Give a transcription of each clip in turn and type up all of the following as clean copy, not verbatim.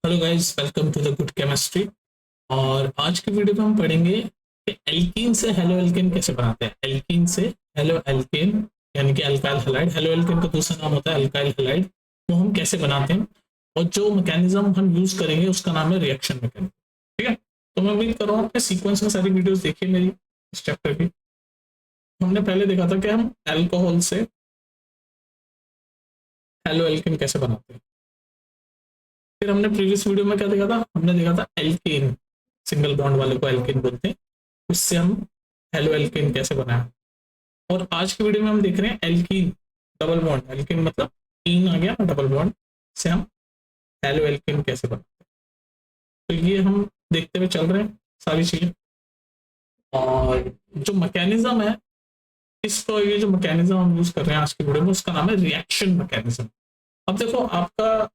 Hello guys, welcome to the good chemistry. और आज की वीडियो में हम पढ़ेंगे कि एल्कीन से हेलो एल्केन कैसे बनाते हैं। एल्कीन से हेलो एल्केन यानी कि अल्काइल हैलाइड। हेलो एल्केन का दूसरा नाम होता है अल्काइल हैलाइड। वो हम कैसे बनाते हैं और जो मैकेनिज्म हम यूज करेंगे उसका नाम है रिएक्शन मैकेनिज्म। ठीक है, तो मैं उम्मीद कर रहा हूँ आपने सीक्वेंस में सारी वीडियोस देखी मेरी इस चैप्टर की। हमने पहले देखा था कि हम अल्कोहल से हेलो एल्केन कैसे बनाते हैं। फिर हमने प्रीवियस वीडियो में क्या देखा था, हमने देखा था एल्केन, सिंगल बॉन्ड वाले को एल्केन बोलते हैं, उससे हम हेलो एल्केन कैसे बनाया। और आज की वीडियो में हम देख रहे हैं एल्कीन, डबल बॉन्ड। एल्कीन मतलब इन आ गया, डबल बॉन्ड से हम हेलो एल्केन कैसे बनाते हैं। तो ये हम देखते हुए चल रहे हैं सारी चीजें। और जो मैकेनिज्म है इसको, ये जो मैकेनिज्म हम यूज कर रहे हैं आज की वीडियो में, उसका नाम है रिएक्शन मैकेनिज्म। अब देखो, आपका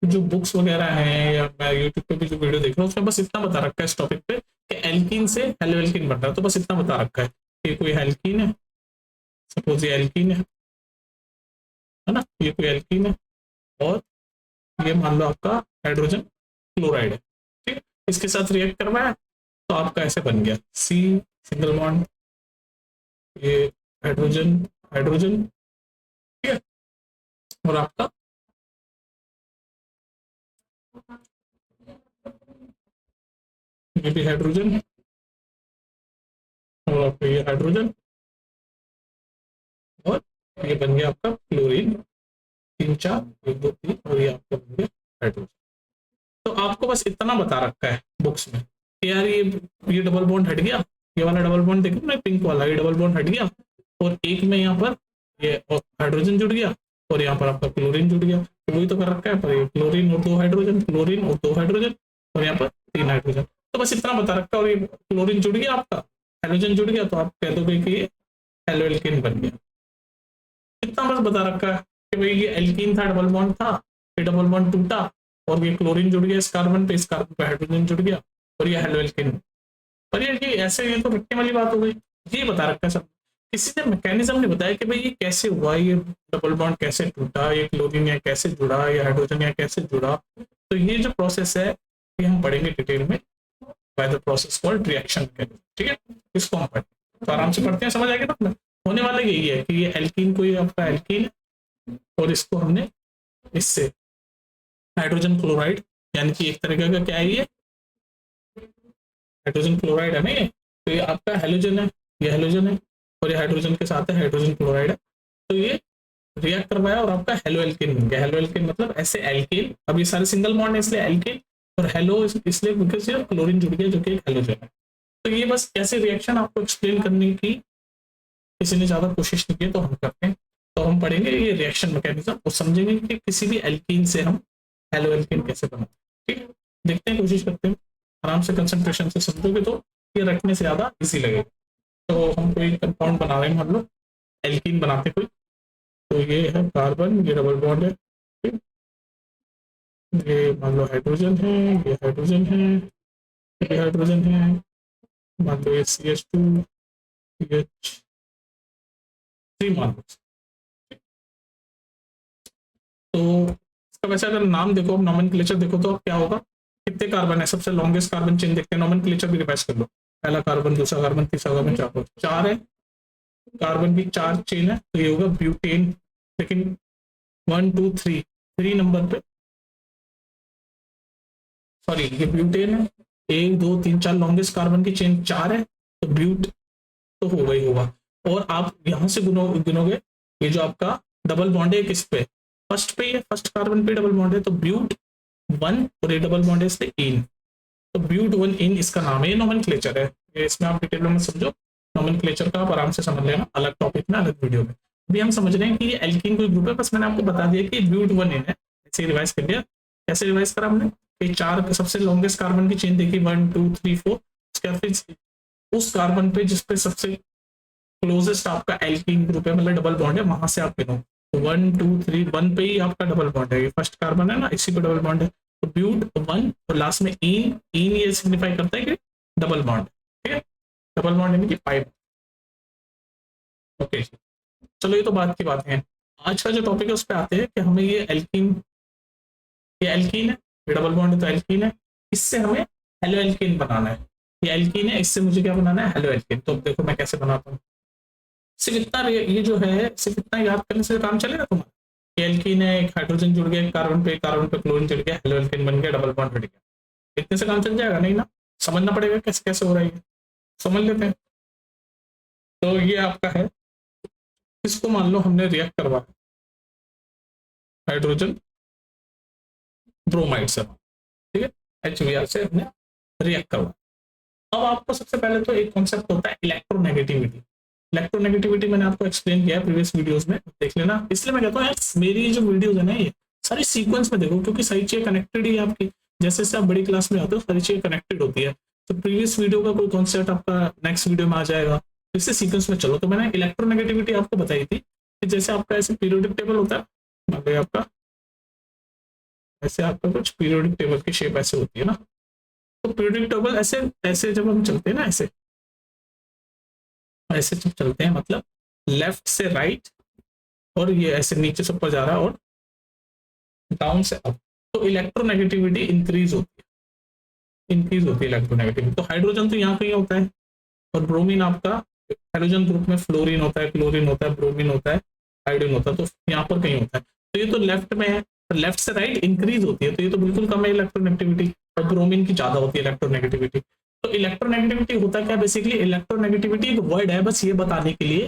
जो बुक्स वगैरह हैं या मैं यूट्यूब पे भी जो वीडियो देख रहा हूँ उसमें बस इतना बता रखा है इस टॉपिक पे कि एल्कीन से हेलो एल्कीन बन रहा है। तो बस इतना बता रखा है कि कोई एल्कीन है, सपोज ये एल्कीन है ना, ये कोई एल्कीन है और ये मान लो आपका हाइड्रोजन क्लोराइड है। ठीक है, इसके साथ रिएक्ट करवाया तो आपका ऐसे बन गया सी सिंगल बॉन्ड, ये हाइड्रोजन हाइड्रोजन। ठीक है, और आपका ये भी हाइड्रोजन है और आपका ये हाइड्रोजन और ये बन गया आपका क्लोरीन। तीन चार, एक दो तीन, और ये आपका बन गया हाइड्रोजन। तो आपको बस इतना बता रखा है बुक्स में कि यार ये डबल बॉन्ड हट गया, ये वाला डबल बॉन्ड देखो ना पिंक वाला, ये डबल बॉन्ड हट गया और एक में यहाँ पर ये हाइड्रोजन जुड़ गया और यहाँ पर आपका क्लोरीन जुड़ गया। तो वही तो कर रखा है, पर ये क्लोरीन और दो हाइड्रोजन, क्लोरीन और दो हाइड्रोजन, और यहाँ पर तीन हाइड्रोजन। तो बस इतना बता रखा है और ये क्लोरीन जुड़ गया आपका, हाइड्रोजन जुड़ गया, तो आप कह दोगे कि ये हेलो एल्केन बन गया। इतना बस बता रखा है कि भाई ये एल्कीन था, डबल बॉन्ड था, ये डबल बॉन्ड टूटा और ये क्लोरीन जुड़ गया इस कार्बन पे, इस कार्बन पे हाइड्रोजन जुड़ गया और ये हेलो एल्कीन। पर ये ऐसे, ये तो रटने वाली बात हो गई। ये बता रखा है सब, किसी ने मैकेनिज्म ने बताया कि भाई ये कैसे हुआ, ये डबल बॉन्ड कैसे टूटा, ये क्लोरीन यहाँ कैसे जुड़ा, ये हाइड्रोजन यहाँ कैसे जुड़ा। तो ये जो प्रोसेस है ये हम पढ़ेंगे डिटेल में, by the process called reaction mechanism. ठीक है, इसको हम पढ़ेंगे तो आराम से पढ़ते हैं, समझ आएगा ना। होने वाला यही है कि ये एल्कीन, कोई आपका एल्कीन है और इसको हमने इससे हाइड्रोजन क्लोराइड, यानी कि एक तरीके का क्या है, ये हाइड्रोजन क्लोराइड है ना ये, तो ये आपका हेलोजन है, ये हेलोजन है और ये हाइड्रोजन के साथ है, हाइड्रोजन क्लोराइड है। तो ये रिएक्ट करवाया और आपका हेलो एल्केन बन गया। हेलो एल्केन मतलब ऐसे एल्केन, अब ये सारे सिंगल बॉन्ड है इसलिए एल्केन, और हेलो इसलिए बिकॉज ये क्लोरीन जुड़ गया जो कि एक हेलोजन है। तो ये बस कैसे रिएक्शन आपको एक्सप्लेन करने की किसी ने ज्यादा कोशिश नहीं की, तो हम करते हैं। तो हम पढ़ेंगे ये रिएक्शन मैकेनिज्म और समझेंगे कि किसी भी एल्कीन से हम हेलो एल्केन कैसे बनाते हैं। ठीक है, देखते हैं, कोशिश करते हैं। आराम से कंसंट्रेशन से समझोगे तो ये रखने से ज्यादा इजी लगेगा। तो हम कोई कंपाउंड बना रहे हैं, मान लो एल्कीन बनाते कोई, तो ये है कार्बन, ये डबल बॉन्ड है। ठीक? ये मान लो हाइड्रोजन है, ये हाइड्रोजन है, ये हाइड्रोजन है, मान लो ये CH2, मान लो। तो इसका वैसे अगर नाम देखो, नॉमेनक्लेचर देखो तो क्या होगा, कितने कार्बन है, सबसे लॉन्गेस्ट कार्बन चेन देखते हैं, नॉमेनक्लेचर भी रिवाइज कर लो। पहला कार्बन, दूसरा कार्बन, तीसरा कार्बन, चार, चार है कार्बन की, चार चेन है, तो ये होगा ब्यूटेन। लेकिन 1 2 3, 3 नंबर पे, सॉरी ये ब्यूटेन है, 1 2 3 4, लॉन्गेस्ट कार्बन की चेन चार है, तो ब्यूट तो होगा ही होगा। और आप यहां से गिनोगे, ये जो आपका डबल बॉन्ड है किस पे, फर्स्ट पे, ये फर्स्ट कार्बन पे डबल बॉन्ड है, तो ब्यूट वन, और ये डबल बॉन्ड है इसलिए इन, तो ब्यूट वन इन इसका नाम है। ये नोमेनक्लेचर है, ये इसमें आप डिटेल में समझो। नोमेनक्लेचर का आप आराम से समझ लेना, अलग टॉपिक में, अलग वीडियो में। अभी हम समझ रहे हैं कि ये एल्कीन कोई ग्रुप है, बस मैंने आपको बता दिया कि ब्यूट वन इन है, ऐसे रिवाइज कर लिया। कैसे रिवाइज करा हमने, ये चार सबसे लॉन्गेस्ट कार्बन की चेन देखी, 1 2 3 4, उसके बाद फिर उस कार्बन पे जिसपे सबसे क्लोजेस्ट आपका एल्कीन ग्रुप है, मतलब डबल बॉन्ड है, वहां से आप गिनो। तो 1 2 3, वन पे ही आपका डबल बॉन्ड है, ये फर्स्ट कार्बन है ना, इसी पे डबल बॉन्ड है, तो ब्यूट वन, और लास्ट में इन, इन ये सिग्निफाई करता है कि डबल बॉन्ड। ठीक है, डबल बॉन्ड यानी कि 5। ओके, चलो ये तो बात की बात है। आज का जो टॉपिक है उस पर आते हैं कि हमें ये एल्कीन है, ये डबल बॉन्ड तो एल्कीन है, इससे हमें हेलो एल्कीन बनाना है। ये एल्कीन है, इससे मुझे क्या बनाना है, हेलो एल्कीन। तो देखो मैं कैसे बनाता हूँ, सिर्फ इतना ये जो है सिर्फ इतना याद करने से काम चलेगा तुम्हारा। एल्कीन है, एक हाइड्रोजन जुड़ गया कार्बन पे क्लोरीन जुड़ गया, हेलो एल्कीन बन गया, डबल बॉन्ड हट गया। इतने से काम चल जाएगा नहीं ना, समझना पड़ेगा कैसे कैसे हो रहा है, समझ लेते हैं। तो ये आपका है, इसको मान लो हमने रिएक्ट करवा हाइड्रोजन ब्रोमाइड से, ठीक है, HBr से हमने रिएक्ट करवा। अब आपको सबसे पहले तो एक कॉन्सेप्ट होता है इलेक्ट्रोनेगेटिविटी। इलेक्ट्रोनेगेटिविटी मैंने आपको एक्सप्लेन किया है प्रीवियस वीडियोस में, देख लेना। इसलिए मैं कहता हूँ यार मेरी जो वीडियोस है ना ये सारी सीक्वेंस में देखो, क्योंकि सारी चीजें कनेक्टेड ही है आपकी। जैसे जैसे आप बड़ी क्लास में आते हो सारी चीजें कनेक्टेड होती है, तो प्रीवियस वीडियो का कोई कॉन्सेप्ट आपका नेक्स्ट वीडियो में आ जाएगा, इससे सीक्वेंस में चलो। तो मैंने इलेक्ट्रोनेगेटिविटी आपको बताई थी कि जैसे आपका ऐसे पीरियोडिक टेबल होता है, मान लो आपका ऐसे आपका कुछ पीरियोडिक टेबल की शेप ऐसे होती है ना, तो पीरियोडिक टेबल ऐसे ऐसे जब हम चलते हैं ना, ऐसे ऐसे जब चलते हैं मतलब लेफ्ट से राइट, और ये ऐसे नीचे से ऊपर जा रहा है और डाउन से अप, तो इलेक्ट्रोनेगेटिविटी इंक्रीज होती है इलेक्ट्रोनेगेटिविटी। तो हाइड्रोजन तो यहाँ कहीं होता है, और ब्रोमीन आपका हाइड्रोजन ग्रुप में फ्लोरीन होता है, क्लोरीन होता है, ब्रोमीन होता है, आयोडीन होता है, तो यहाँ पर कहीं होता है। तो ये तो लेफ्ट में है, लेफ्ट से राइट इंक्रीज होती है, तो ये तो बिल्कुल कम है इलेक्ट्रोनेगेटिविटी, और ब्रोमीन की ज्यादा होती है इलेक्ट्रोनेगेटिविटी। तो इलेक्ट्रोनेगेटिविटी होता क्या, बेसिकली इलेक्ट्रोनेगेटिविटी एक वर्ड है बस ये बताने के लिए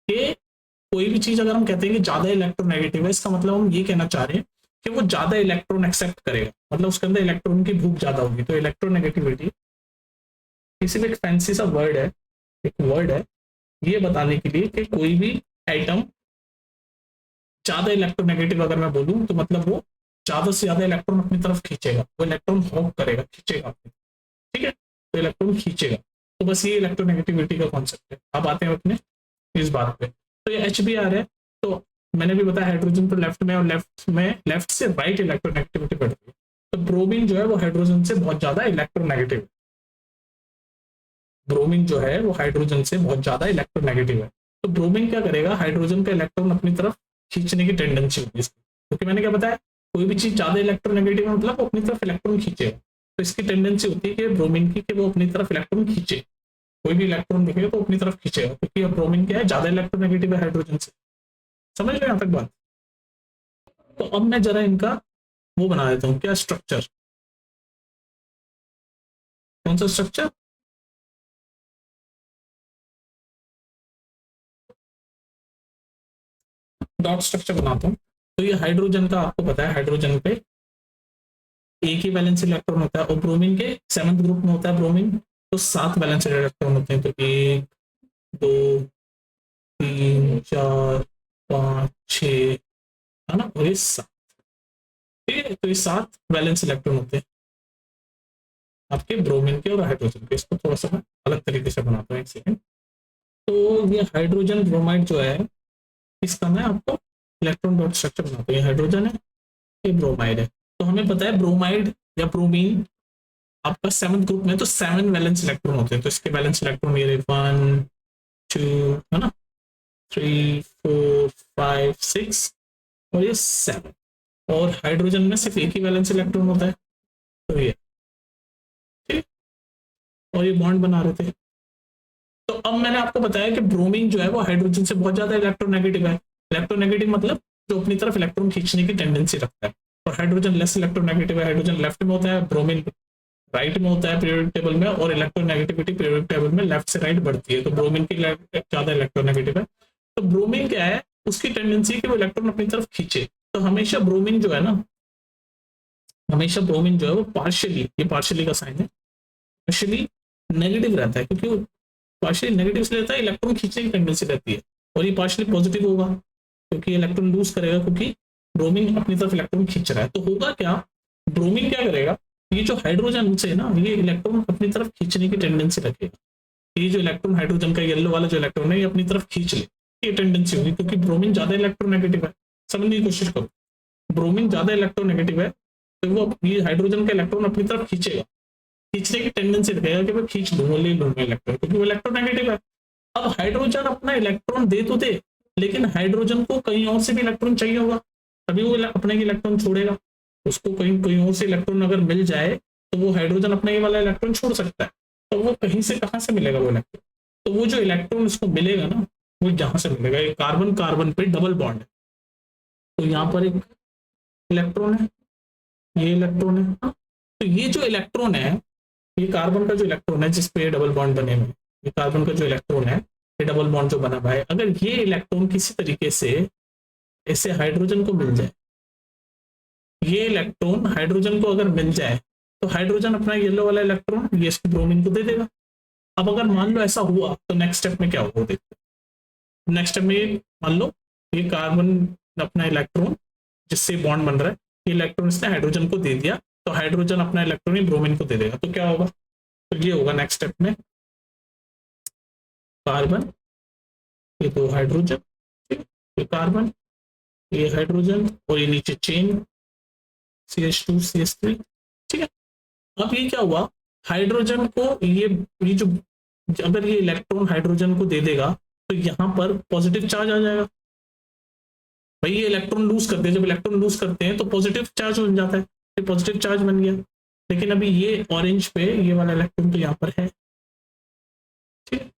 कि कोई भी चीज अगर हम कहते हैं कि ज्यादा इलेक्ट्रोनेगेटिव है, इसका मतलब हम ये कहना चाह रहे हैं कि वो ज्यादा इलेक्ट्रॉन एक्सेप्ट करेगा, मतलब उसके अंदर इलेक्ट्रॉन की भूख ज्यादा होगी। तो इलेक्ट्रोनेगेटिविटी किसी भी एक फैंसी सा वर्ड है, एक वर्ड है ये बताने के लिए कि कोई भी आइटम ज्यादा इलेक्ट्रोनेगेटिव अगर मैं बोलूं तो मतलब वो ज्यादा से ज्यादा इलेक्ट्रॉन अपनी तरफ खींचेगा, वो इलेक्ट्रॉन हॉक करेगा, खींचेगा, ठीक है, तो इलेक्ट्रॉन खींचेगा। तो बस ये इलेक्ट्रोनेगेटिविटी का कॉन्सेप्ट है। अब आते हैं अपने इस बात पे, तो ये HBr है, तो मैंने भी बताया हाइड्रोजन तो लेफ्ट में, और लेफ्ट से राइट इलेक्ट्रोनेगेटिविटी बढ़ती है। तो ब्रोमीन जो है वो हाइड्रोजन से बहुत ज्यादा इलेक्ट्रोनेगेटिव है, ब्रोमीन जो है वो हाइड्रोजन से बहुत ज्यादा इलेक्ट्रोनेगेटिव है। तो ब्रोमीन क्या करेगा, हाइड्रोजन का इलेक्ट्रॉन अपनी तरफ खींचने की टेंडेंसी होगी इसकी, क्योंकि मैंने क्या बताया कोई भी चीज ज्यादा इलेक्ट्रोनेगेटिव है मतलब वो अपनी तरफ इलेक्ट्रॉन खींचेगा, तो इसकी टेंडेंसी होती है कि ब्रोमीन की कि वो अपनी तरफ इलेक्ट्रॉन खींचे, कोई भी इलेक्ट्रॉन दिखेगा तो अपनी तरफ खींचेगा, क्योंकि अब ब्रोमीन क्या है, ज्यादा इलेक्ट्रोनेगेटिव है हाइड्रोजन से। समझ रहे यहाँ तक बात। तो अब मैं जरा इनका वो बना देता हूँ, क्या स्ट्रक्चर, कौन सा स्ट्रक्चर, डॉट स्ट्रक्चर बनाता हूँ। तो ये हाइड्रोजन का आपको पता है, हाइड्रोजन पे एक ही वैलेंस इलेक्ट्रॉन होता है, और ब्रोमीन के 7th ग्रुप में होता है ब्रोमीन, तो 7 वैलेंस इलेक्ट्रॉन होते हैं। तो 1 2 3 4 5 6 है ना, और ये 7, ठीक है, तो ये 7 वैलेंस इलेक्ट्रॉन होते हैं आपके ब्रोमीन के और हाइड्रोजन के। इसको थोड़ा सा मैं अलग तरीके से बनाता हूँ, एक सेकेंड। तो ये हाइड्रोजन ब्रोमाइड जो है इसका मैं आपको इलेक्ट्रॉन डॉट स्ट्रक्चर बनाता हूँ। ये हाइड्रोजन है, ये ब्रोमाइड है। तो हमें पता है ब्रोमाइड या ब्रोमीन आपका 7th ग्रुप में तो 7 वैलेंस इलेक्ट्रॉन होते हैं, तो इसके वैलेंस इलेक्ट्रॉन ये 1 2 है ना, 3 4 5 6 और ये 7, और हाइड्रोजन में सिर्फ एक ही वैलेंस इलेक्ट्रॉन होता है, तो ये ठीक, और ये बॉन्ड बना रहे थे। तो अब मैंने आपको बताया कि ब्रोमीन जो है वो हाइड्रोजन से बहुत ज्यादा इलेक्ट्रोनेगेटिव है। इलेक्ट्रोनेगेटिव मतलब जो अपनी तरफ इलेक्ट्रॉन खींचने की टेंडेंसी रखता है, और हाइड्रोजन लेस इलेक्ट्रोनेगेटिव है, हाइड्रोजन लेफ्ट में होता है, ब्रोमीन राइट में होता है पीरियोडिक टेबल में, और इलेक्ट्रोनेगेटिविटी पीरियोडिक टेबल में लेफ्ट से राइट बढ़ती है, तो ब्रोमीन की ज्यादा इलेक्ट्रोनेगेटिव है। तो ब्रोमीन क्या है, उसकी टेंडेंसी कि वो इलेक्ट्रॉन अपनी तरफ खींचे, तो हमेशा ब्रोमीन जो है ना, हमेशा ब्रोमीन जो है वो पार्शियली, ये पार्शियली का साइन है, पार्शियली नेगेटिव रहता है, क्योंकि वो पार्शियली नेगेटिव से रहता है, इलेक्ट्रॉन खींचने की टेंडेंसी रहती है, और ये पार्शियली पॉजिटिव होगा क्योंकि इलेक्ट्रॉन लूज करेगा, क्योंकि ब्रोमीन अपनी तरफ इलेक्ट्रॉन खींच रहा है। तो होगा क्या, ब्रोमीन क्या करेगा, ये जो हाइड्रोजन से ना ये इलेक्ट्रॉन अपनी तरफ खींचने की टेंडेंसी रखेगा, ये जो इलेक्ट्रॉन हाइड्रोजन का येलो वाला जो इलेक्ट्रॉन है ये अपनी तरफ खींच ले, ये टेंडेंसी होगी, क्योंकि ब्रोमीन ज्यादा इलेक्ट्रोनेगेटिव है। समझने की कोशिश करो, ब्रोमीन ज्यादा इलेक्ट्रोनेगेटिव है, तो वो ये हाइड्रोजन का इलेक्ट्रॉन अपनी तरफ खींचेगा, खींचने की टेंडेंसी रखेगा कि मैं खींच लूंगा, ले लूंगा इलेक्ट्रॉन, क्योंकि वो इलेक्ट्रोनेगेटिव है। अब हाइड्रोजन अपना इलेक्ट्रॉन दे तो दे, लेकिन हाइड्रोजन को कहीं और से भी इलेक्ट्रॉन चाहिए होगा, तभी वो अपने इलेक्ट्रॉन छोड़ेगा। उसको कहीं कहीं और से इलेक्ट्रॉन अगर मिल जाए तो वो हाइड्रोजन अपना ये वाला इलेक्ट्रॉन छोड़ सकता है, तो वो कहीं से कहाँ से मिलेगा वो इलेक्ट्रॉन? तो वो जो इलेक्ट्रॉन उसको मिलेगा ना, वो जहां से मिलेगा, ये कार्बन कार्बन पे डबल बॉन्ड है, तो यहाँ पर एक इलेक्ट्रॉन है, ये इलेक्ट्रॉन है। हाँ, तो ये जो इलेक्ट्रॉन है, ये कार्बन का जो इलेक्ट्रॉन है जिसपे डबल बॉन्ड बने हुए, ये कार्बन का जो इलेक्ट्रॉन है, ये डबल बॉन्ड जो बना हुआ है, अगर ये इलेक्ट्रॉन किसी तरीके से इसे हाइड्रोजन को मिल जाए, ये इलेक्ट्रॉन हाइड्रोजन को अगर मिल जाए, तो हाइड्रोजन अपना येलो वाला इलेक्ट्रॉन ये इसको ब्रोमीन को दे देगा। अब अगर मान लो ऐसा हुआ तो नेक्स्ट स्टेप में क्या होगा देखते हैं। नेक्स्ट स्टेप में मान लो ये कार्बन अपना इलेक्ट्रॉन जिससे बॉन्ड बन रहा है, ये इलेक्ट्रॉन इसने हाइड्रोजन को दे दिया, तो हाइड्रोजन अपना इलेक्ट्रॉन ही ब्रोमीन को दे देगा, तो क्या होगा? तो ये होगा नेक्स्ट स्टेप में, कार्बन, ये दो हाइड्रोजन, ये कार्बन, ये हाइड्रोजन, और ये नीचे चेन CH2 CH3, ठीक है। अब ये क्या हुआ, हाइड्रोजन को ये जो अगर ये इलेक्ट्रॉन हाइड्रोजन को दे देगा तो यहाँ पर पॉजिटिव चार्ज आ जाएगा। भाई ये इलेक्ट्रॉन लूज करते हैं, जब इलेक्ट्रॉन लूज करते हैं तो पॉजिटिव चार्ज बन जाता है, ये पॉजिटिव चार्ज बन गया। लेकिन अभी ये ऑरेंज पे ये वाला इलेक्ट्रॉन तो यहाँ पर है, ठीक है,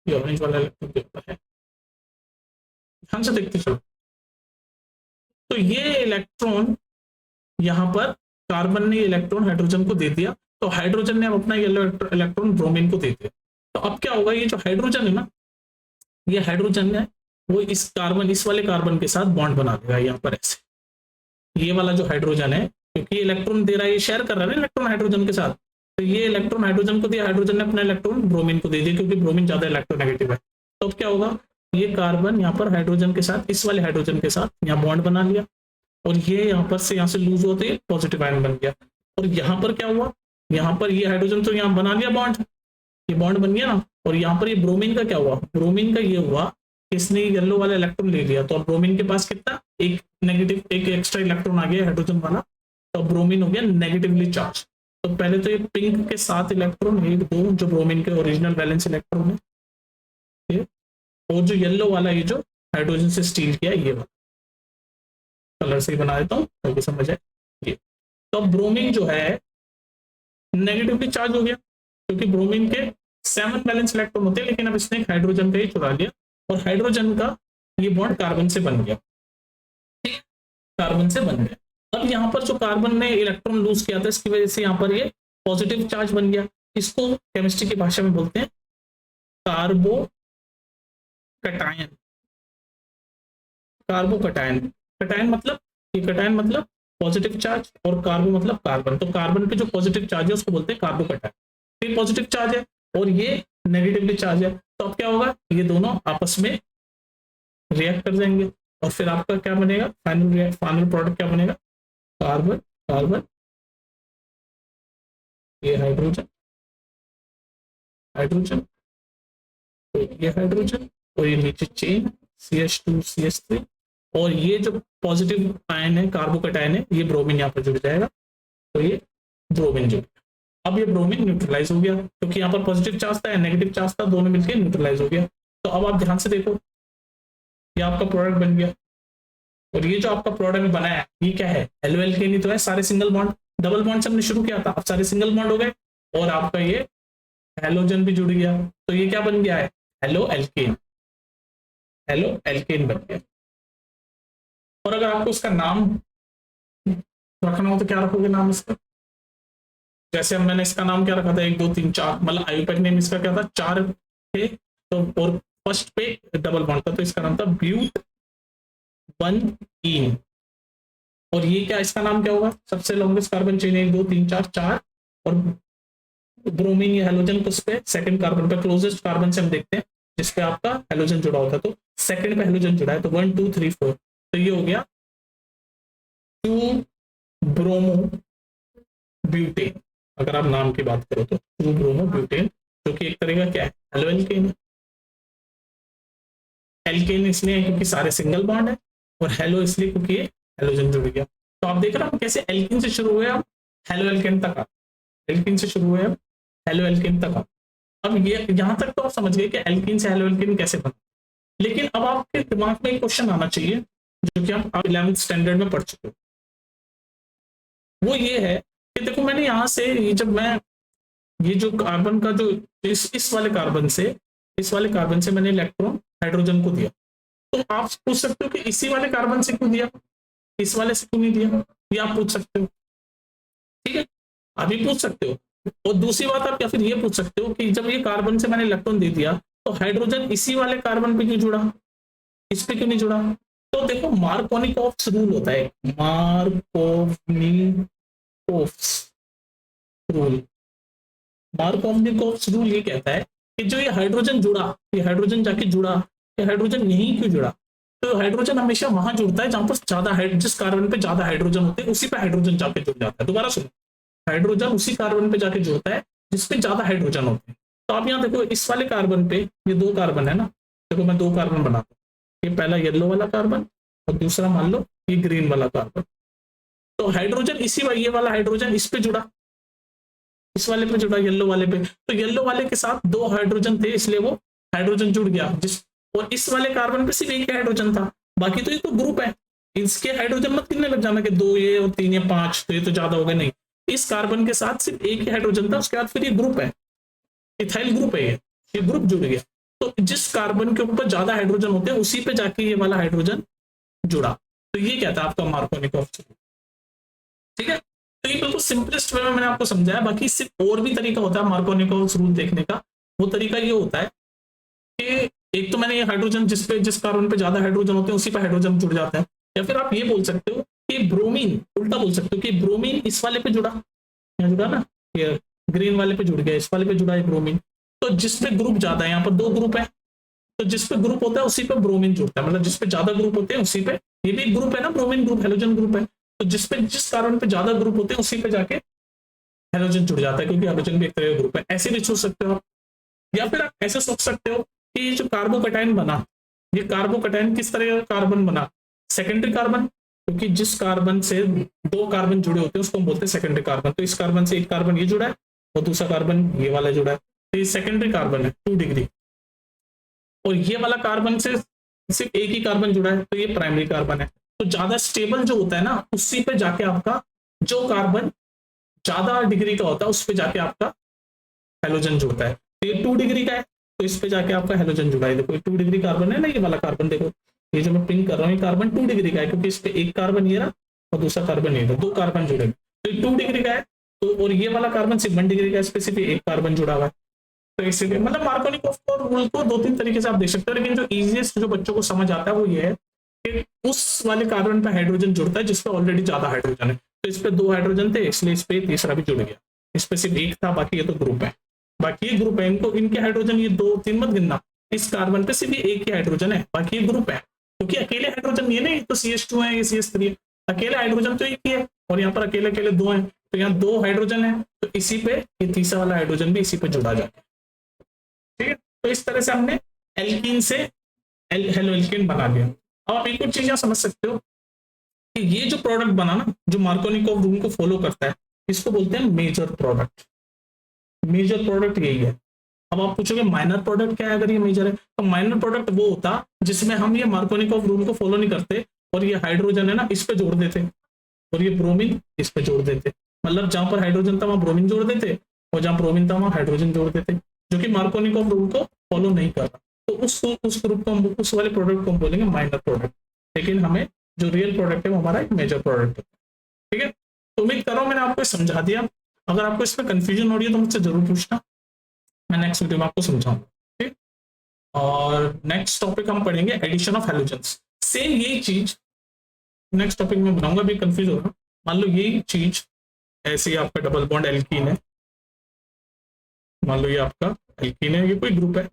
ये ऑरेंज वाला इलेक्ट्रॉन तो यहाँ पर है, ध्यान से देखते चलो। तो ये इलेक्ट्रॉन यहाँ पर कार्बन ने इलेक्ट्रॉन हाइड्रोजन को दे दिया, तो हाइड्रोजन ने अब अपना येलो इलेक्ट्रॉन ब्रोमीन को दे दिया। तो अब क्या होगा, ये जो हाइड्रोजन है ना, ये हाइड्रोजन है वो इस कार्बन, इस वाले कार्बन के साथ बॉन्ड बना देगा यहाँ पर ऐसे, ये वाला जो हाइड्रोजन है, क्योंकि इलेक्ट्रॉन दे रहा है, ये शेयर कर रहा है ना इलेक्ट्रॉन हाइड्रोजन के साथ, तो ये इलेक्ट्रॉन हाइड्रोजन को दिया, हाइड्रोजन ने अपना इलेक्ट्रॉन ब्रोमीन को दे दिया, क्योंकि ब्रोमीन ज्यादा इलेक्ट्रोनेगेटिव है। तो अब क्या होगा, ये कार्बन यहाँ पर हाइड्रोजन के साथ, इस वाले हाइड्रोजन के साथ यहाँ बॉन्ड बना लिया, और ये यहाँ पर से यहाँ से लूज होते ही पॉजिटिव आयन बन गया। और यहाँ पर क्या हुआ, यहाँ पर ये हाइड्रोजन तो यहाँ बना लिया बॉन्ड, ये बॉन्ड बन गया ना, और यहाँ पर ये ब्रोमीन का क्या हुआ, ब्रोमीन का ये हुआ इसने येलो वाला इलेक्ट्रॉन ले लिया, तो अब ब्रोमीन के पास कितना, एक नेगेटिव, एक एक्स्ट्रा इलेक्ट्रॉन आ गया हाइड्रोजन वाला, तो ब्रोमीन हो गया नेगेटिवली चार्ज। तो पहले तो ये पिंक के 7 इलेक्ट्रॉन, 1 2 जो ब्रोमीन के ओरिजिनल वैलेंस इलेक्ट्रॉन है, और जो येलो वाला ये जो हाइड्रोजन से स्टील किया ये वाला, कलर से ही बना देता हूँ ताकि समझ आए ये। तो ब्रोमीन जो है नेगेटिवली चार्ज हो गया, क्योंकि ब्रोमीन के 7 वैलेंस इलेक्ट्रॉन होते हैं, लेकिन अब इसने हाइड्रोजन का ही चुरा लिया, और हाइड्रोजन का ये बॉन्ड कार्बन से बन गया, ठीक, कार्बन से बन गया। अब यहाँ पर जो कार्बन ने इलेक्ट्रॉन लूज किया था, इसकी वजह से यहाँ पर ये पॉजिटिव चार्ज बन गया। इसको केमिस्ट्री की भाषा में बोलते हैं कार्बोकटायन। कार्बोकटायन, कटायन मतलब, ये कटायन मतलब पॉजिटिव चार्ज, और कार्बो मतलब कार्बन, तो कार्बन पे जो पॉजिटिव चार्ज है उसको बोलते हैं कार्बोकटायन। ये पॉजिटिव चार्ज है और ये नेगेटिवली चार्ज है, तो अब क्या होगा, ये दोनों आपस में रिएक्ट कर जाएंगे, और फिर आपका क्या बनेगा, फाइनल प्रोडक्ट क्या बनेगा, कार्बन कार्बन, ये हाइड्रोजन हाइड्रोजन, तो ये हाइड्रोजन, और ये नीचे चेन CH2 CH3, और ये जो पॉजिटिव आयन है कार्बोकटायन है, ये ब्रोमीन यहाँ पर जुड़ जाएगा, तो ये ब्रोमीन जुड़ गया। अब ये ब्रोमीन न्यूट्रलाइज हो गया, क्योंकि यहाँ पर पॉजिटिव चार्ज था, नेगेटिव चार्ज था, दोनों मिलकर न्यूट्रलाइज हो गया। तो अब आप ध्यान से देखो, ये आपका प्रोडक्ट बन गया, और ये जो आपका प्रोडक्ट बना है ये क्या है, एलो एल्केन ही तो है, सारे सिंगल बॉन्ड, डबल बॉन्ड से हमने शुरू किया था, अब सारे सिंगल बॉन्ड हो गए, और आपका ये हेलोजन भी जुड़ गया, तो ये क्या बन गया है, हेलो एल्केन, हेलो एल्केन बन गया। और अगर आपको उसका नाम रखना हो तो क्या रखोगे नाम इसका, जैसे मैंने इसका नाम क्या रखा था, 1 2 3 4, मतलब आयुपैक नेम इसका क्या था, 4 थे, तो और फर्स्ट पे डबल बॉन्ड था, तो इसका नाम था ब्यूट 1ईन। और ये क्या, इसका नाम क्या होगा, सबसे लॉन्गेस्ट कार्बन चेन, 1 2 3 4 4, और ब्रोमीन या हेलोजन को उस पे सेकंड कार्बन पे, क्लोजेस्ट कार्बन से हम देखते हैं जिसपे आपका हेलोजन जुड़ा होता है, तो सेकंड पे हेलोजन जुड़ा है, तो 1 2 3 4, तो ये हो गया 2 ब्रोमो ब्यूटेन। अगर आप नाम की बात करो तो 2 ब्रोमो ब्यूटेन, जो कि एक तरह का क्या है, हेलो एल्केन है। एल्केन इसलिए क्योंकि सारे सिंगल बॉन्ड है, और हेलो इसलिए क्योंकि हेलोजन जुड़ गया। तो आप देख रहे हो कैसे एल्केन से शुरू हुए, अब हेलो एल्केन तक आ, एल्केन से शुरू हुए अब हेलो एल्केन तक आ। अब ये यहाँ तक तो आप समझ गए कि एल्केन से हेलो एल्केन कैसे बना, लेकिन अब आपके दिमाग में एक क्वेश्चन आना चाहिए जो कि आप 11th स्टैंडर्ड में पढ़ चुके हो। वो ये है कि देखो मैंने यहाँ से ये जब मैं ये जो कार्बन का जो इस वाले कार्बन से, इस वाले कार्बन से मैंने इलेक्ट्रॉन हाइड्रोजन को दिया, तो आप पूछ सकते हो कि इसी वाले कार्बन से क्यों दिया, इस वाले से क्यों नहीं दिया, ये आप पूछ सकते हो। ठीक है, आप ये पूछ सकते हो। और दूसरी बात आप या फिर ये पूछ सकते हो कि जब ये कार्बन से मैंने इलेक्ट्रॉन दे दिया तो हाइड्रोजन इसी वाले कार्बन पे क्यों जुड़ा, इस पे क्यों नहीं जुड़ा। तो देखो मार्कोनिकॉफ्स रूल होता है, मार्कोनिकॉफ्स रूल, मार्कोनिकॉफ्स रूल ये कहता है कि जो ये हाइड्रोजन जुड़ा, ये हाइड्रोजन जाके जुड़ा, ये हाइड्रोजन यहीं क्यों जुड़ा। तो हाइड्रोजन हमेशा वहां जुड़ता है जहां पर ज्यादा जिस कार्बन पे ज्यादा हाइड्रोजन होते हैं उसी पे हाइड्रोजन जाके जुड़ जाता है। दोबारा सुनो, हाइड्रोजन उसी कार्बन पे जाके जुड़ता है जिसपे ज्यादा हाइड्रोजन होते हैं। तो आप यहाँ देखो इस वाले कार्बन पे ये दो कार्बन है ना, देखो मैं दो कार्बन बनाता हूँ, ये पहला येलो वाला कार्बन और दूसरा मान लो ये ग्रीन वाला कार्बन। तो हाइड्रोजन इसी ये वाला हाइड्रोजन इस पे जुड़ा, इस वाले पे जुड़ा, येलो वाले पे। तो येलो वाले के साथ दो हाइड्रोजन थे इसलिए वो हाइड्रोजन जुड़ गया जिस, और इस वाले कार्बन पे सिर्फ एक हाइड्रोजन था, बाकी तो ये तो ग्रुप है, इसके हाइड्रोजन मत कितने लग जाना कि दो ये और तीन या पांच, तो ये तो ज्यादा हो गए, नहीं, इस कार्बन के साथ सिर्फ एक ही हाइड्रोजन था, उसके बाद फिर ये ग्रुप है, इथाइल ग्रुप है, ये ग्रुप जुड़ गया। तो जिस कार्बन के ऊपर ज्यादा हाइड्रोजन होते हैं उसी पे जाके ये वाला हाइड्रोजन जुड़ा। तो ये क्या था आपका मार्कोनिकॉफ। ठीक है, तो ये बिल्कुल सिंपलेस्ट वे में मैंने आपको समझाया, बाकी सिर्फ और भी तरीका होता है मार्कोनिकॉफ रूल देखने का। वो तरीका ये होता है कि एक तो मैंने ये हाइड्रोजन जिस कार्बन पे ज्यादा हाइड्रोजन होते हैं उसी पे हाइड्रोजन जुड़ जाता है, या फिर आप ये बोल सकते हो कि ब्रोमीन, उल्टा बोल सकते हो कि ब्रोमीन इस वाले पे जुड़ा, यहाँ जुड़ा ना, ये ग्रीन वाले पे जुड़ गया, इस वाले पे जुड़ा है ब्रोमीन। तो जिसपे ग्रुप ज्यादा है, यहाँ पर दो ग्रुप है, तो जिसपे ग्रुप होता है उसी पे ब्रोमीन जुड़ता है, मतलब जिसपे ज्यादा ग्रुप होते हैं उसी पे, ये भी ग्रुप है ना, ब्रोमीन ग्रुप, हेलोजन ग्रुप है, तो जिसपे जिस कार्बन पे ज्यादा ग्रुप होते हैं उसी पे जाके हेलोजन जुड़ जाता है, क्योंकि हेलोजन भी एक तरह का ग्रुप है। ऐसे भी सोच सकते हो आप, या फिर आप ऐसे सोच सकते हो कि ये जो कार्बोकैटायन बना, ये कार्बोकैटायन किस तरह का कार्बन बना, सेकेंडरी कार्बन, क्योंकि जिस कार्बन से दो कार्बन जुड़े होते हैं उसको हम बोलते हैं सेकेंडरी कार्बन। तो इस कार्बन से एक कार्बन ये जुड़ा है और दूसरा कार्बन ये वाला जुड़ा है, तो ये सेकेंडरी कार्बन है 2 डिग्री, और ये वाला कार्बन से सिर्फ एक ही कार्बन जुड़ा है तो ये प्राइमरी कार्बन है। तो ज्यादा स्टेबल जो होता है ना उसी पे जाके आपका जो कार्बन ज्यादा डिग्री का होता है उस पे जाके आपका हेलोजन जुड़ता है। तो ये 2 डिग्री का है तो इस पे जाके आपका हेलोजन जुड़ा है। देखो 2 डिग्री कार्बन है ना, ये वाला कार्बन देखो, ये जो मैं पिंक कर रहा हूँ ये कार्बन 2 डिग्री का है, क्योंकि इस पे एक कार्बन ये रहा और दूसरा कार्बन ये रहा, दो कार्बन जुड़े, तो ये 2 डिग्री का है। तो और ये वाला कार्बन सिर्फ 1 डिग्री का है, इस पे सिर्फ एक कार्बन जुड़ा हुआ है। तो इसलिए मतलब मार्कोनिकॉफ रूल को 2-3 तरीके से आप देख सकते हो, लेकिन जो इजीएस्ट जो बच्चों को समझ आता है वो ये है कि उस वाले कार्बन पे हाइड्रोजन जुड़ता है जिसपे ऑलरेडी ज्यादा हाइड्रोजन है। तो इस पे 2 हाइड्रोजन थे इसलिए इस पे तीसरा भी जुड़ गया, इस पे सिर्फ एक था, बाकी ये तो ग्रुप है, बाकी ये ग्रुप है, इनको इनके हाइड्रोजन ये 2-3 मत गिनना, इस कार्बन पे सिर्फ एक ही हाइड्रोजन है, बाकी ये ग्रुप है, क्योंकि अकेले हाइड्रोजन ये नहीं, तो CH2 है, ये CH3 है, अकेले हाइड्रोजन तो एक ही है और यहाँ पर अकेले अकेले 2 हैं, तो यहाँ 2 हाइड्रोजन है, तो इसी पे ये तीसरा वाला हाइड्रोजन भी इसी पे जुड़ा जाता है। ठीक है, तो इस तरह से हमने एल्कीन से हेलो एल्कीन बना लिया। अब आप एक और चीज यहाँ समझ सकते हो कि ये जो प्रोडक्ट बना ना, जो मार्कोनिकॉफ रूल को फॉलो करता है, इसको बोलते हैं मेजर प्रोडक्ट। मेजर प्रोडक्ट यही है। अब आप पूछोगे माइनर प्रोडक्ट क्या है, अगर ये मेजर है तो माइनर प्रोडक्ट वो होता जिसमें हम ये मार्कोनिकॉफ रूल को फॉलो नहीं करते और ये हाइड्रोजन है ना इस पे जोड़ देते और ये ब्रोमीन इस पे जोड़ देते, मतलब जहां पर हाइड्रोजन था वहां ब्रोमीन जोड़ देते और जहां ब्रोमीन था वहां हाइड्रोजन जोड़ देते, जो कि मार्कोनिकॉफ रूल को फॉलो नहीं कर रहा। तो उस ग्रुप को हम, उस वाले प्रोडक्ट को हम बोलेंगे माइनर प्रोडक्ट, लेकिन हमें जो रियल प्रोडक्ट है वो हमारा एक मेजर प्रोडक्ट है। ठीक है, तो उम्मीद कर रहा हूँ मैंने आपको समझा दिया। अगर आपको इसमें कंफ्यूजन हो रही है तो मुझसे जरूर पूछना, मैं नेक्स्ट वीडियो में आपको समझाऊंगा। ठीक, और नेक्स्ट टॉपिक हम पढ़ेंगे एडिशन ऑफ हैलोजेंस। सेम यही चीज नेक्स्ट टॉपिक में बनाऊंगा, भी कंफ्यूज होगा। मान लो यही चीज ऐसे ही आपका डबल बॉन्ड एल्कीन है, मान लो ये आपका एल्कीन है, ये कोई ग्रुप है,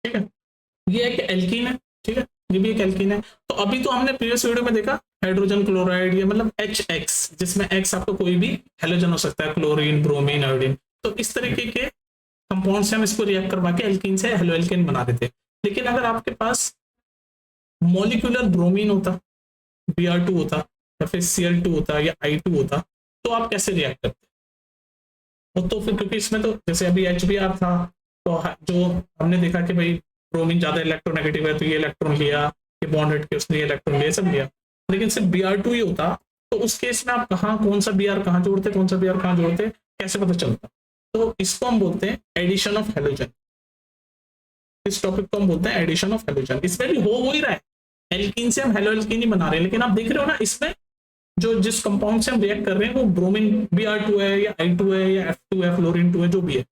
ठीक है, ये एक एल्कीन है, ठीक है, ये भी एक एल्कीन है। तो अभी तो हमने प्रीवियस वीडियो में देखा हाइड्रोजन क्लोराइड, ये मतलब HX, जिसमें X आपका कोई भी हेलोजन हो सकता है, क्लोरीन, ब्रोमीन, आयोडीन। तो इस तरीके के कंपाउंड से हम इसको रिएक्ट करवा के एल्कीन से हेलो एल्कीन बना देते हैं। लेकिन अगर आपके पास मॉलिक्यूलर ब्रोमीन होता, Br2 होता या फिर Cl2 होता या I2 होता, तो आप कैसे रिएक्ट करते? तो फिर क्योंकि इसमें तो जैसे अभी HBr था, तो जो हमने देखा कि भाई ब्रोमीन ज्यादा इलेक्ट्रोनेगेटिव है तो ये इलेक्ट्रॉन लिया, ये बॉन्ड हट के उसने ये इलेक्ट्रॉन लिया, सब लिया। लेकिन सिर्फ Br2 ही होता तो उस केस में आप कहाँ कौन सा Br कहाँ जोड़ते, कौन सा Br कहाँ जोड़ते, कैसे पता चलता? तो इसको हम बोलते हैं एडिशन ऑफ हेलोजन। इस टॉपिक को हम बोलते हैं एडिशन ऑफ हेलोजन। इसमें भी हो ही रहा है, एल्कीन से हम हेलो एल्कीन ही बना रहे हैं, लेकिन आप देख रहे हो ना इसमें जो जिस कंपाउंड से हम रिएक्ट कर रहे हैं वो ब्रोमीन Br2 है या I2 है या F2 है, फ्लोरीन 2 है, जो भी है।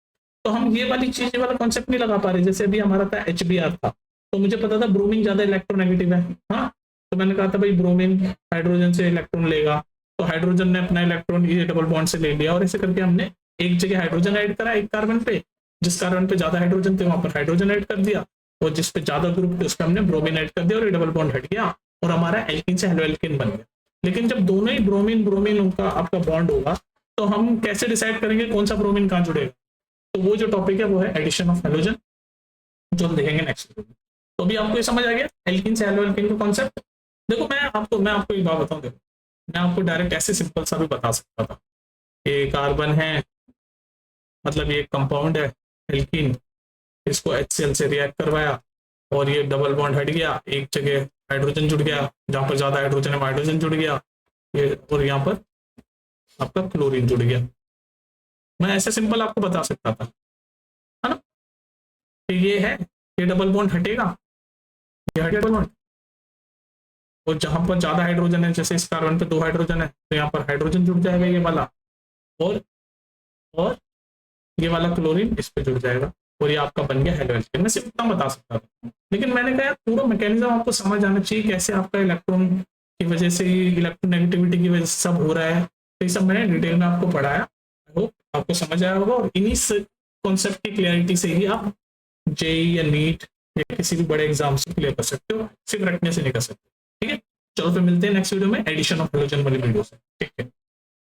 तो हम ये वाली चीज, ये वाला कॉन्सेप्ट नहीं लगा पा रहे। जैसे अभी हमारा था HBr था, तो मुझे पता था ब्रोमीन ज्यादा इलेक्ट्रोनेगेटिव है, हाँ, तो मैंने कहा था भाई ब्रोमीन हाइड्रोजन से इलेक्ट्रॉन लेगा, तो हाइड्रोजन ने अपना इलेक्ट्रॉन ये डबल बॉन्ड से ले लिया, और ऐसे करके हमने एक जगह हाइड्रोजन ऐड करा एक कार्बन पे, जिस कार्बन पे ज्यादा हाइड्रोजन थे वहां पर हाइड्रोजन ऐड कर दिया, और जिस पे ज्यादा ग्रुप थे उस पर हमने ब्रोमीन ऐड कर दिया, और ये डबल बॉन्ड हट गया और हमारा एल्कीन से हेलो एल्कीन बन गया। लेकिन जब दोनों ही ब्रोमीन ब्रोमीन उनका आपका बॉन्ड होगा तो हम कैसे डिसाइड करेंगे कौन सा ब्रोमीन कहाँ जुड़ेगा? तो वो जो टॉपिक है वो है एडिशन ऑफ हेलोजन, जो हम देखेंगे नेक्स्ट वीडियो में। तो अभी आपको ये समझ आ गया एल्कीन से हेलो एल्कीन का कॉन्सेप्ट। देखो मैं आपको एक बात बताऊं, देखो मैं आपको डायरेक्ट ऐसे सिंपल सा भी बता सकता था, ये कार्बन है, मतलब ये कंपाउंड है एल्कीन, इसको HCl से रिएक्ट करवाया और ये डबल बॉन्ड हट गया, एक जगह हाइड्रोजन जुड़ गया, जहां पर ज्यादा हाइड्रोजन है हाइड्रोजन जुड़ गया, ये और यहाँ पर आपका क्लोरीन जुड़ गया। मैं ऐसे सिंपल आपको बता सकता था, है ना, कि ये है, ये डबल बॉन्ड हटेगा, ये हटेगा डबल बॉन्ड, और जहां पर ज्यादा हाइड्रोजन है, जैसे इस कार्बन पे 2 हाइड्रोजन है तो यहाँ पर हाइड्रोजन जुड़ जाएगा ये वाला, और ये वाला क्लोरीन इस पे जुड़ जाएगा, और ये आपका बन गया हेलो एल्कीन। मैं सिर्फ इतना बता सकता था, लेकिन मैंने कहा पूरा मैकेनिज्म आपको समझ आना चाहिए, कैसे आपका इलेक्ट्रॉन की वजह से, इलेक्ट्रोनेगेटिविटी की वजह से सब हो रहा है। तो ये सब मैंने डिटेल में आपको पढ़ाया, आई होप आपको समझ आया होगा, और इन्हीं कॉन्सेप्ट की क्लियरिटी से ही आप JEE या नीट या किसी भी बड़े एग्जाम से क्लियर कर सकते हो, सिर्फ रटने से नहीं कर सकते। ठीक है, चलो फिर मिलते हैं नेक्स्ट वीडियो में एडिशन ऑफ हेलोजन वाली वीडियो से। ठीक है।